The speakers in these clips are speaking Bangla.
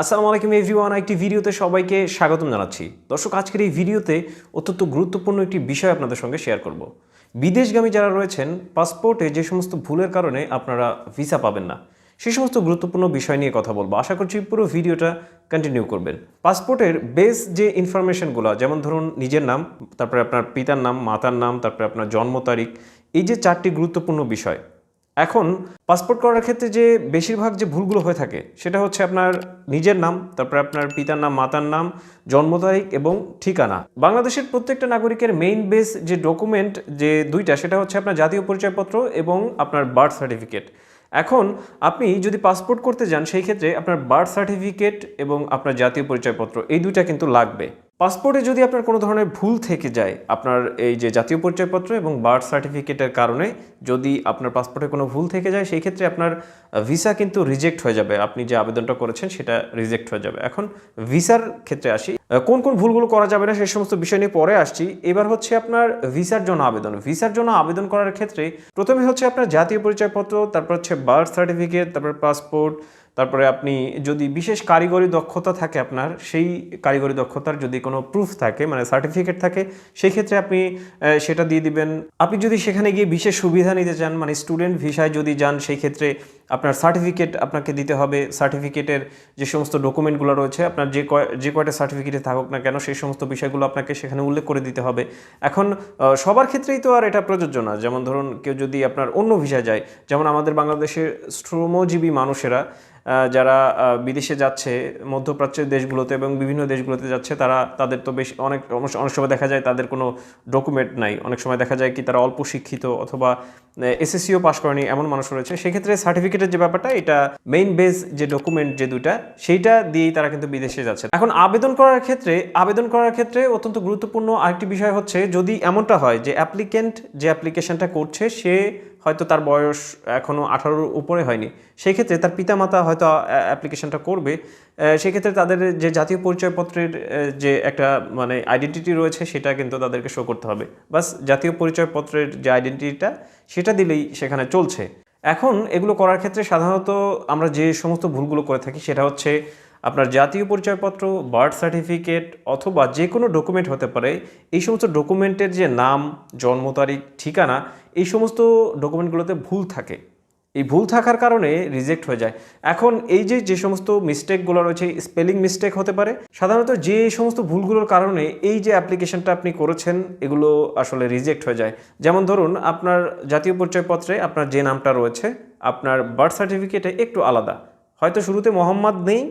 আসসালামু আলাইকুম এভরিওয়ান, একটি ভিডিওতে সবাইকে স্বাগতম জানাচ্ছি। দর্শক, আজকের এই ভিডিওতে অত্যন্ত গুরুত্বপূর্ণ একটি বিষয় আপনাদের সঙ্গে শেয়ার করব। বিদেশগামী যারা রয়েছেন, পাসপোর্টে যে সমস্ত ভুলের কারণে আপনারা ভিসা পাবেন না, সেই সমস্ত গুরুত্বপূর্ণ বিষয় নিয়ে কথা বলবো। আশা করছি পুরো ভিডিওটা কন্টিনিউ করবেন। পাসপোর্টের বেস যে ইনফরমেশনগুলো, যেমন ধরুন নিজের নাম, তারপরে আপনার পিতার নাম, মাতার নাম, তারপরে আপনার জন্ম তারিখ, এই যে চারটি গুরুত্বপূর্ণ বিষয়। এখন পাসপোর্ট করার ক্ষেত্রে যে বেশিরভাগ যে ভুলগুলো হয়ে থাকে সেটা হচ্ছে আপনার নিজের নাম, তারপরে আপনার পিতার নাম, মাতার নাম, জন্ম তারিখ এবং ঠিকানা। বাংলাদেশের প্রত্যেকটা নাগরিকের মেইন বেস যে ডকুমেন্ট যে দুইটা, সেটা হচ্ছে আপনার জাতীয় পরিচয়পত্র এবং আপনার বার্থ সার্টিফিকেট। এখন আপনি যদি পাসপোর্ট করতে যান, সেই ক্ষেত্রে আপনার বার্থ সার্টিফিকেট এবং আপনার জাতীয় পরিচয়পত্র এই দুইটা কিন্তু লাগবে। পাসপোর্টে যদি আপনার কোনো ধরনের ভুল থেকে যায়, আপনার এই যে জাতীয় পরিচয়পত্র এবং বার্থ সার্টিফিকেটের কারণে যদি আপনার পাসপোর্টে কোনো ভুল থেকে যায়, সেই ক্ষেত্রে আপনার ভিসা কিন্তু রিজেক্ট হয়ে যাবে। আপনি যে আবেদনটা করেছেন সেটা রিজেক্ট হয়ে যাবে। এখন ভিসার ক্ষেত্রে আসি, কোন কোন ভুলগুলো করা যাবে না সেই সমস্ত বিষয় নিয়ে পরে আসছি। এবার হচ্ছে আপনার ভিসার জন্য আবেদন। ভিসার জন্য আবেদন করার ক্ষেত্রে প্রথমে হচ্ছে আপনার জাতীয় পরিচয়পত্র, তারপর হচ্ছে বার্থ সার্টিফিকেট, তারপর পাসপোর্ট, তারপরে আপনি যদি বিশেষ কারিগরি দক্ষতা থাকে আপনার, সেই কারিগরি দক্ষতার যদি কোনো প্রুফ থাকে, মানে সার্টিফিকেট থাকে, সেই ক্ষেত্রে আপনি সেটা দিয়ে দিবেন। আপনি যদি সেখানে গিয়ে বিশেষ সুবিধা নিতে চান, মানে স্টুডেন্ট ভিসায় যদি যান, সেই ক্ষেত্রে আপনার সার্টিফিকেট আপনাকে দিতে হবে। সার্টিফিকেটের যে সমস্ত ডকুমেন্টগুলো রয়েছে, আপনার যে কয়টা সার্টিফিকেটে থাকুক না কেন, সেই সমস্ত বিষয়গুলো আপনাকে সেখানে উল্লেখ করে দিতে হবে। এখন সবার ক্ষেত্রেই তো আর এটা প্রযোজ্য না। যেমন ধরুন কেউ যদি আপনার অন্য ভিসায় যায়, যেমন আমাদের বাংলাদেশের শ্রমজীবী মানুষেরা যারা বিদেশে যাচ্ছে, মধ্যপ্রাচ্যের দেশগুলোতে এবং বিভিন্ন দেশগুলোতে যাচ্ছে, তাদের তো বেশ অনেক সময় দেখা যায় তাদের কোনো ডকুমেন্ট নাই। অনেক সময় দেখা যায় কি তারা অল্প শিক্ষিত অথবা এসএসসিও পাশ করেনি, এমন মানুষ রয়েছে। সেক্ষেত্রে সার্টিফিকেটের যে ব্যাপারটা, এটা মেইন বেস যে ডকুমেন্ট যে দুইটা, সেইটা দিয়েই তারা কিন্তু বিদেশে যাচ্ছে। এখন আবেদন করার ক্ষেত্রে অত্যন্ত গুরুত্বপূর্ণ আরেকটি বিষয় হচ্ছে, যদি এমনটা হয় যে অ্যাপ্লিকেন্ট যে অ্যাপ্লিকেশনটা করছে সে হয়তো তার বয়স এখনও 18-র উপরে হয়নি, সেই ক্ষেত্রে তার পিতামাতা হয়তো অ্যাপ্লিকেশনটা করবে। সেক্ষেত্রে তাদের যে জাতীয় পরিচয়পত্রের যে একটা মানে আইডেন্টিটি রয়েছে, সেটা কিন্তু তাদেরকে শো করতে হবে। বাস জাতীয় পরিচয়পত্রের যে আইডেন্টিটিটা, সেটা দিলেই সেখানে চলছে। এখন এগুলো করার ক্ষেত্রে সাধারণত আমরা যে সমস্ত ভুলগুলো করে থাকি, সেটা হচ্ছে আপনার জাতীয় পরিচয়পত্র, বার্থ সার্টিফিকেট অথবা যে কোনো ডকুমেন্ট হতে পারে, এই সমস্ত ডকুমেন্টের যে নাম, জন্ম তারিখ, ঠিকানা, এই সমস্ত ডকুমেন্টগুলোতে ভুল থাকে। এই ভুল থাকার কারণে রিজেক্ট হয়ে যায়। এখন এই যে সমস্ত মিস্টেকগুলো রয়েছে, স্পেলিং মিস্টেক হতে পারে। সাধারণত যে সমস্ত ভুলগুলোর কারণে এই যে অ্যাপ্লিকেশনটা আপনি করেছেন, এগুলো আসলে রিজেক্ট হয়ে যায়। যেমন ধরুন আপনার জাতীয় পরিচয়পত্রে আপনার যে নামটা রয়েছে, আপনার বার্থ সার্টিফিকেটে একটু আলাদা। হয়তো শুরুতে মোহাম্মদ নেই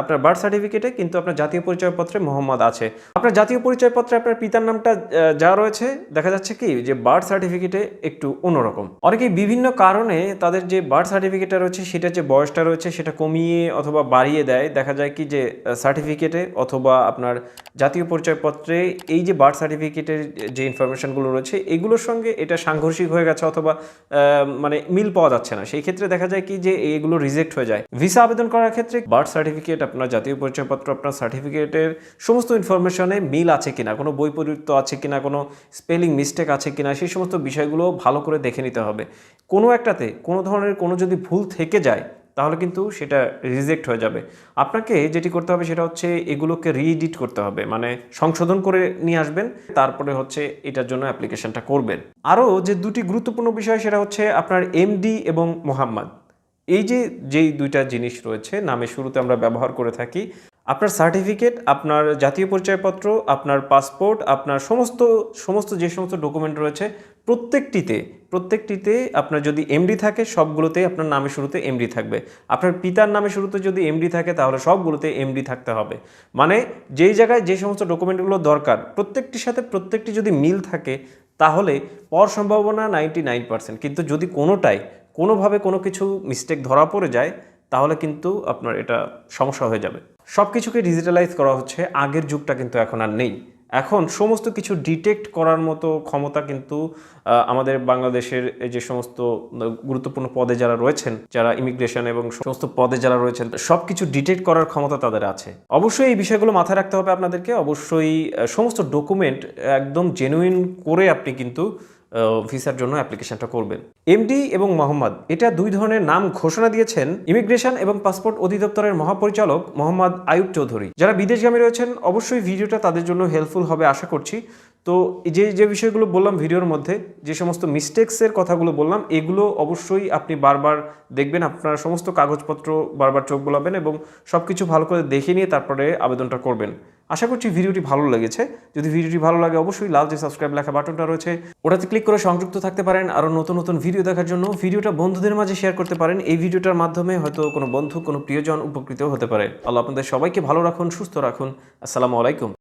আপনার বার্থ সার্টিফিকেটে, কিন্তু আপনার জাতীয় পরিচয়পত্রে মোহাম্মদ আছে। আপনার জাতীয় পরিচয়পত্রে আপনার পিতার নামটা যা রয়েছে, দেখা যাচ্ছে কি যে বার্থ সার্টিফিকেটে একটু অন্যরকম। অনেকেই বিভিন্ন কারণে তাদের যে বার্থ সার্টিফিকেটটা রয়েছে, সেটা যে বয়সটা রয়েছে সেটা কমিয়ে অথবা বাড়িয়ে দেয়। দেখা যায় কি যে সার্টিফিকেটে অথবা আপনার জাতীয় পরিচয়পত্রে এই যে বার্থ সার্টিফিকেটের যে ইনফরমেশনগুলো রয়েছে, এগুলোর সঙ্গে এটা সাংঘর্ষিক হয়ে গেছে অথবা মানে মিল পাওয়া যাচ্ছে না। সেই ক্ষেত্রে দেখা যায় কি যে এগুলো রিজেক্ট হয়ে যায়। ভিসা আবেদন করার ক্ষেত্রে বার্থ সার্টিফিকেট, আপনার জাতীয় পরিচয়পত্র, আপনার সার্টিফিকেটের সমস্ত ইনফরমেশনে মিল আছে কিনা, কোনো বৈপরীত্য আছে কিনা, কোনো স্পেলিং মিস্টেক আছে কিনা, সেই সমস্ত বিষয়গুলো ভালো করে দেখে নিতে হবে। কোনো একটাতে কোনো ধরনের কোনো যদি ভুল থেকে যায়, তাহলে কিন্তু সেটা রিজেক্ট হয়ে যাবে। আপনাকে যেটি করতে হবে সেটা হচ্ছে এগুলোকে রিএডিট করতে হবে, মানে সংশোধন করে নিয়ে আসবেন, তারপরে হচ্ছে এটার জন্য অ্যাপ্লিকেশনটা করবেন। আরও যে দুটি গুরুত্বপূর্ণ বিষয়, সেটা হচ্ছে আপনার এমডি এবং মোহাম্মদ। এই যেই দুইটা জিনিস রয়েছে, নামের শুরুতে আমরা ব্যবহার করে থাকি। আপনার সার্টিফিকেট, আপনার জাতীয় পরিচয়পত্র, আপনার পাসপোর্ট, আপনার সমস্ত যে সমস্ত ডকুমেন্ট রয়েছে, প্রত্যেকটিতে আপনার যদি এমডি থাকে, সবগুলোতেই আপনার নামের শুরুতে এমডি থাকবে। আপনার পিতার নামের শুরুতে যদি এমডি থাকে, তাহলে সবগুলোতে এমডি থাকতে হবে। মানে যেই জায়গায় যে সমস্ত ডকুমেন্টগুলো দরকার, প্রত্যেকটির সাথে প্রত্যেকটি যদি মিল থাকে, তাহলে পাওয়ার সম্ভাবনা 99%। কিন্তু যদি কোনোভাবে কোনো কিছু মিস্টেক ধরা পড়ে যায়, তাহলে কিন্তু আপনার এটা সমস্যা হয়ে যাবে। সব কিছুকে ডিজিটালাইজ করা হচ্ছে, আগের যুগটা কিন্তু এখন আর নেই। এখন সমস্ত কিছু ডিটেক্ট করার মতো ক্ষমতা কিন্তু আমাদের বাংলাদেশের যে সমস্ত গুরুত্বপূর্ণ পদে যারা রয়েছেন, যারা ইমিগ্রেশন এবং সমস্ত পদে যারা রয়েছেন, সব কিছু ডিটেক্ট করার ক্ষমতা তাদের আছে। অবশ্যই এই বিষয়গুলো মাথায় রাখতে হবে আপনাদেরকে। অবশ্যই সমস্ত ডকুমেন্ট একদম জেনুইন করে আপনি কিন্তু ভিসার জন্য অ্যাপ্লিকেশনটা করবেন। এমডি এবং মোহাম্মদ এটা দুই ধরনের নাম ঘোষণা দিয়েছেন ইমিগ্রেশন এবং পাসপোর্ট অধিদপ্তরের মহাপরিচালক মোহাম্মদ আয়ুব চৌধুরী। যারা বিদেশগামী রয়েছেন অবশ্যই ভিডিওটা তাদের জন্য হেল্পফুল হবে আশা করছি। তো যে বিষয়গুলো বললাম ভিডিওর মধ্যে, যে সমস্ত মিস্টেক্সের কথাগুলো বললাম, এগুলো অবশ্যই আপনি বারবার দেখবেন, আপনার সমস্ত কাগজপত্র বারবার চোখ বোলাবেন এবং সব কিছু ভালো করে দেখে নিয়ে তারপরে আবেদনটা করবেন। আশা করছি ভিডিওটি ভালো লেগেছে। যদি ভিডিওটি ভালো লাগে অবশ্যই লাল যে সাবস্ক্রাইব লেখা বাটনটা রয়েছে ওটাতে ক্লিক করে সংযুক্ত থাকতে পারেন। আরও নতুন নতুন ভিডিও দেখার জন্য ভিডিওটা বন্ধুদের মাঝে শেয়ার করতে পারেন। এই ভিডিওটার মাধ্যমে হয়তো কোনো বন্ধু, কোনো প্রিয়জন উপকৃত হতে পারে। আল্লাহ আপনাদের সবাইকে ভালো রাখুন, সুস্থ রাখুন। আসসালামু আলাইকুম।